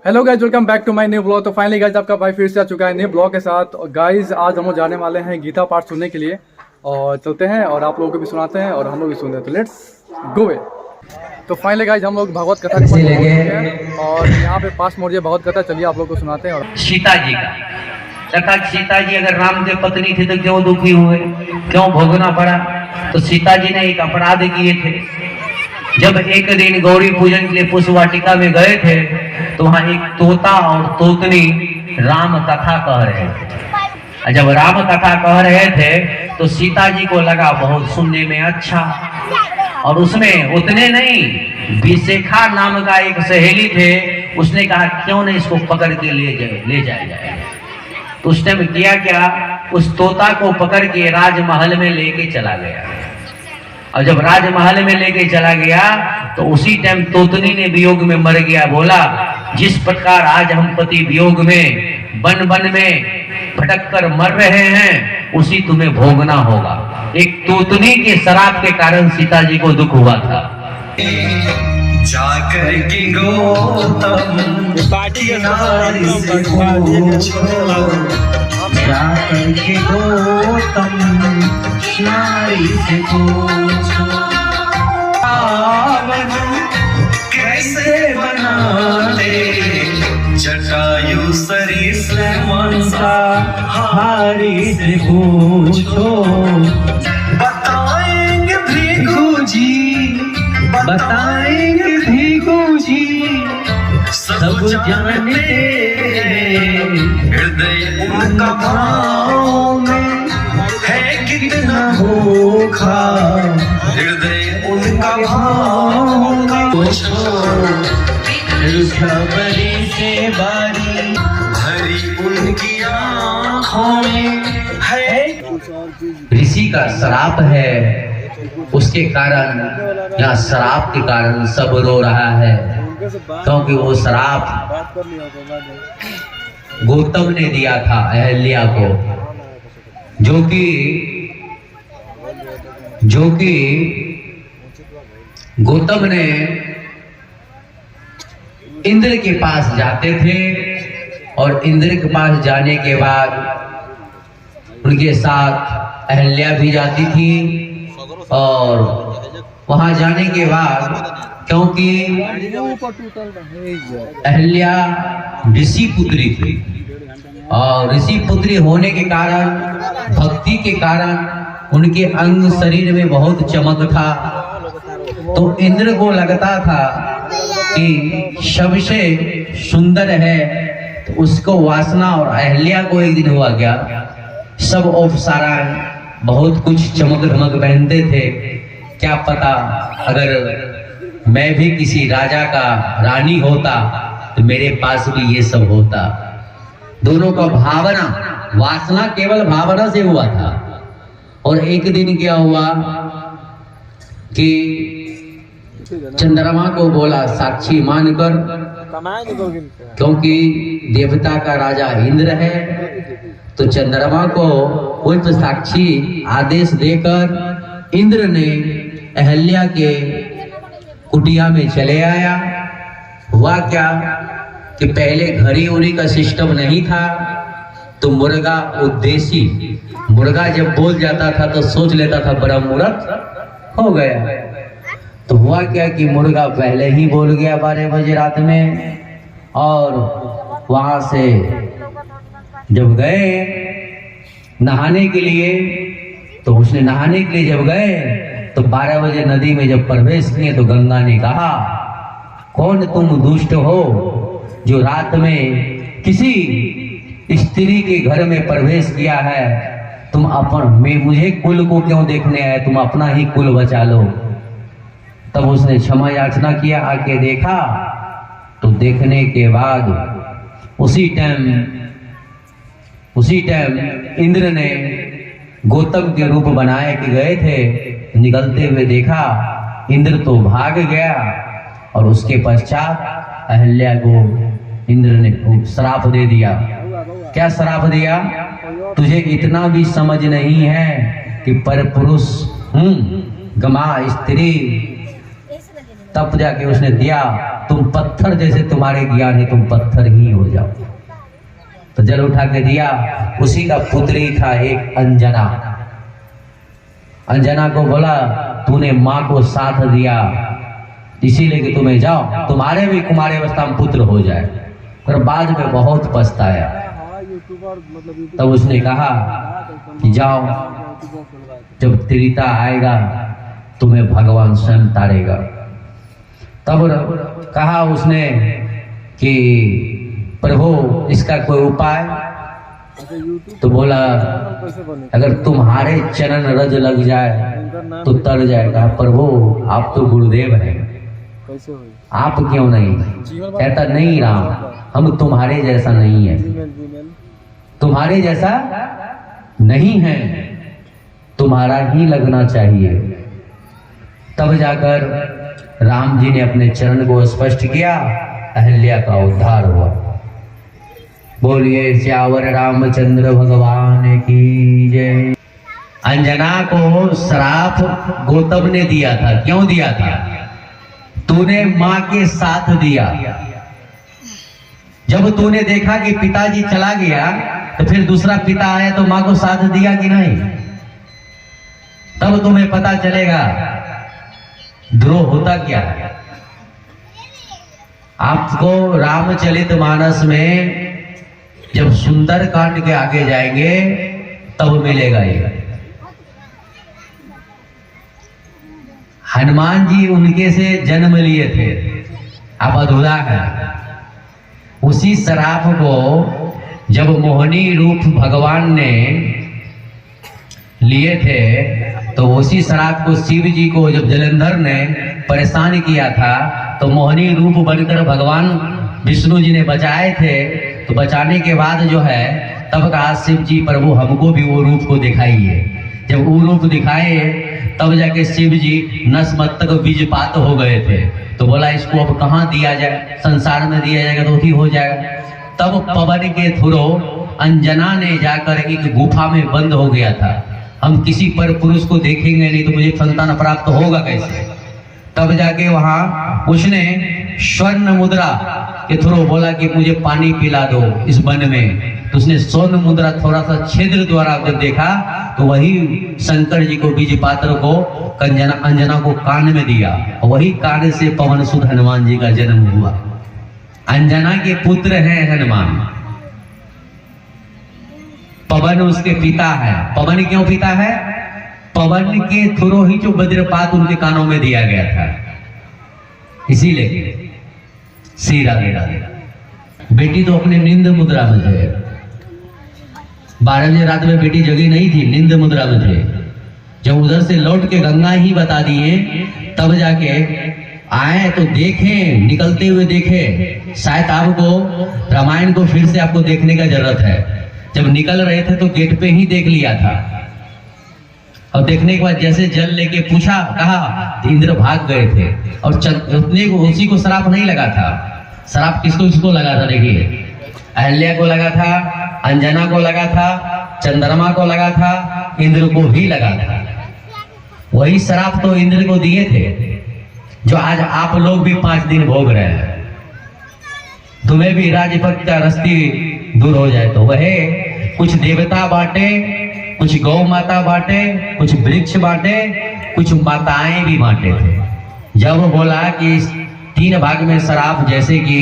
Hello guys, welcome back to my new blog. तो finally guys आपका भाई फिर से आ चुका है न्यू ब्लॉग के साथ। और गाइज आज हम लोग जाने वाले हैं गीता पाठ सुनने के लिए और चलते हैं और आप लोगों को भी सुनाते हैं और हम लोग भी सुनते हैं। तो लेट्स गो। तो फाइनली गाइज हम लोग भागवत कथा के हैं और यहाँ पे पास मोड़ भागवत कथा, चलिए आप लोग को सुनाते हैं। और सीता जी का तथा सीता जी अगर राम के पत्नी थी तो क्यों दुखी हुए, क्यों भोगना पड़ा? तो सीता जी ने एक अपराध किए थे। जब एक दिन गौरी पूजन के लिए पुष्प वाटिका में गए थे तो वहां एक तोता और तोतनी राम कथा कह रहे थे। जब राम कथा कह रहे थे तो सीता जी को लगा बहुत सुनने में अच्छा, और उसमें उतने नहीं, विशेखा नाम का एक सहेली थे, उसने कहा क्यों नहीं इसको पकड़ के ले जाए। तो उस टाइम किया क्या, उस तोता को पकड़ के राजमहल में लेके चला गया। और जब राजमहल में लेके चला गया तो उसी टाइम तोतनी ने वियोग में मर गया। बोला जिस प्रकार आज हम पति वियोग में बन बन में भटक कर मर रहे हैं उसी तुम्हें भोगना होगा। एक तोतनी के शराब के कारण सीता जी को दुख हुआ था। जाकर के गौतम किनारे से पूछो, जाकर के गौतम किनारे से पूछो, रावण कैसे बनाते जटायु सरिस मांसाहारी से पूछो। बताएंगे भृगु जी, बताएंगे भृगु जी, सब जानते हृदय उनका भाव में है कितना भूखा, हृदय उनका भाव में पूछो। खबरी से बारी भरी उनकी आँखों में है। ऋषि का श्राप है, उसके कारण या श्राप के कारण सब रो रहा है, क्योंकि वो श्राप गौतम ने दिया था अहल्या को, जो कि गौतम ने इंद्र के पास जाते थे और इंद्र के पास जाने के बाद उनके साथ अहल्या भी जाती थी। और वहां जाने के बाद क्योंकि अहल्या ऋषि पुत्री थी और ऋषि पुत्री होने के कारण, भक्ति के कारण उनके अंग शरीर में बहुत चमक था। तो इंद्र को लगता था कि सबसे सुंदर है, तो उसको वासना, और अहल्या को एक दिन हुआ क्या, सब अप्सरा बहुत कुछ चमक धमक पहनते थे। क्या पता अगर मैं भी किसी राजा का रानी होता तो मेरे पास भी ये सब होता। दोनों का भावना, वासना केवल भावना से हुआ था। और एक दिन क्या हुआ कि चंद्रमा को बोला साक्षी मानकर, क्योंकि देवता का राजा इंद्र है, तो चंद्रमा को उल्ट साक्षी आदेश देकर इंद्र ने अहल्या के कुटिया में चले आया। हुआ क्या कि पहले घड़ी उड़ी का सिस्टम नहीं था, तो मुर्गा उद्देशी, मुर्गा जब बोल जाता था तो सोच लेता था बड़ा मुहूर्त हो गया। तो हुआ क्या कि मुर्गा पहले ही बोल गया 12 बजे रात में। और वहां से जब गए नहाने के लिए, तो उसने नहाने के लिए जब गए तो 12 बजे नदी में जब प्रवेश किए तो गंगा ने कहा कौन तुम दुष्ट हो जो रात में किसी स्त्री के घर में प्रवेश किया है? तुम मुझे कुल को क्यों देखने आए, तुम अपना ही कुल बचा लो। तब उसने क्षमा याचना किया, आके देखा तो देखने के बाद उसी टाइम इंद्र ने गौतम के रूप बनाए कि गए थे, निकलते हुए देखा इंद्र तो भाग गया। और उसके पश्चात अहल्या को इंद्र ने श्राप दे दिया। क्या श्राप दिया? तुझे इतना भी समझ नहीं है कि परपुरुष गमा स्त्री, तब जाके उसने दिया तुम पत्थर जैसे तुम्हारे ज्ञान है, तुम पत्थर ही हो जाओ। तो जल उठा के दिया। उसी का पुत्री था एक अंजना। अंजना को बोला तूने माँ को साथ दिया इसीलिए कि तुम्हें जाओ, तुम्हारे भी कुमारी अवस्था में पुत्र हो जाए। पर बाद में बहुत पछताया। तब उसने कहा कि जाओ, जब त्रेता आएगा तुम्हें भगवान स्वयं तारेगा। तब कहा उसने कि प्रभु इसका कोई उपाय। तो बोला अगर तुम्हारे चरण रज लग जाए तो तर जाएगा। प्रभु आप तो गुरुदेव हैं, आप क्यों नहीं? कहता नहीं राम, हम तुम्हारे जैसा नहीं है, तुम्हारे जैसा नहीं है, तुम्हारा ही लगना चाहिए। तब जाकर राम जी ने अपने चरण को स्पष्ट किया, अहल्या का उद्धार हुआ। बोलिए श्यावर रामचंद्र भगवान की जय। अंजना को श्राप गौतम ने दिया था। क्यों दिया था? तूने मां के साथ दिया। जब तूने देखा कि पिताजी चला गया तो फिर दूसरा पिता आया तो मां को साथ दिया कि नहीं? तब तुम्हें पता चलेगा द्रोह होता क्या है। आपको रामचरितमानस में जब सुंदर कांड के आगे जाएंगे तब मिलेगा ये। हनुमान जी उनके से जन्म लिए थे, अब अधूरा है। उसी श्राप को जब मोहिनी रूप भगवान ने लिए थे तो उसी श्राप को शिव जी को जब जलंधर ने परेशान किया था तो मोहिनी रूप बनकर भगवान विष्णु जी ने बचाए थे। तो बचाने के बाद जो है तब कहा शिव जी प्रभु हमको भी वो रूप को दिखाइए। जब वो रूप दिखाए तब जाके शिव जी नसमस्तक बीजपात हो गए थे। तो बोला इसको अब कहाँ दिया जाए, संसार में दिया जाएगा तो ही हो जाएगा। तब पवन के थ्रू अंजना ने जाकर एक गुफा में बंद हो गया था। हम किसी पर पुरुष को देखेंगे नहीं तो मुझे संतान प्राप्त होगा कैसे? तब जाके वहां उसने स्वर्ण मुद्रा के थ्रू बोला कि मुझे पानी पिला दो इस वन में। तो उसने स्वर्ण मुद्रा थोड़ा सा छिद्र द्वारा जब देखा तो वही शंकर जी को बीजपात्र को अंजना को कान में दिया। वही कान से पवन सुत हनुमान जी का जन्म हुआ। अंजना के पुत्र हैं हनुमान। पवन उसके पिता है। पवन क्यों पिता है? पवन के थ्रू ही जो वज्रपात उनके कानों में दिया गया था, इसीलिए। श्री राधे राधे। बेटी तो अपने नींद मुद्रा में थे। 12 बजे रात में बेटी जगी नहीं थी, नींद मुद्रा में थे। जब उधर से लौट के गंगा ही बता दिए तब जाके आए तो देखे, निकलते हुए देखे। शायद आपको रामायण को फिर से आपको देखने का जरूरत है। जब निकल रहे थे तो गेट पे ही देख लिया था। और देखने के बाद जैसे जल लेके पूछा, कहा तो इंद्र भाग गए थे। और उतने को उसी को श्राप नहीं लगा था। श्राप किसको लगा था? देखिए, अहल्या को लगा था, अंजना को लगा था, चंद्रमा को लगा था, इंद्र को भी लगा था। वही श्राप तो इंद्र को दिए थे जो आज आप लोग भी 5 दिन भोग रहे हैं। तुम्हें भी राजपथ का रस्ती दूर हो जाए तो वह कुछ देवता बांटे, कुछ गौ माता बांटे, कुछ वृक्ष बांटे, कुछ माताएं भी बांटे थे। जब बोला कि इस 3 भाग में श्राप, जैसे कि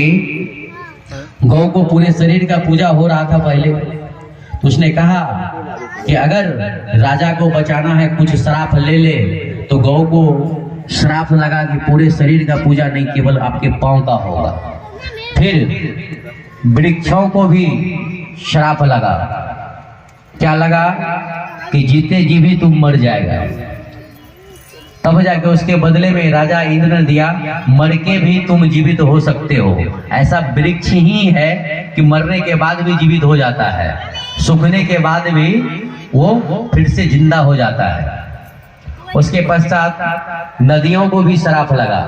गौ को पूरे शरीर का पूजा हो रहा था पहले, तो उसने कहा कि अगर राजा को बचाना है कुछ श्राप ले ले। तो गौ को श्राप लगा कि पूरे शरीर का पूजा नहीं, केवल आपके पांव का होगा। फिर वृक्षों को भी श्राप लगा। क्या लगा? कि जीते जी भी तुम मर जाएगा। तब जाके उसके बदले में राजा इंद्र ने दिया, मर के भी तुम जीवित हो सकते हो। ऐसा वृक्ष ही है कि मरने के बाद भी जीवित हो जाता है, सूखने के बाद भी वो फिर से जिंदा हो जाता है। उसके पश्चात नदियों को भी श्राप लगा।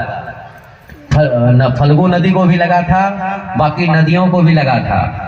फल्गु नदी को भी लगा था, बाकी नदियों को भी लगा था।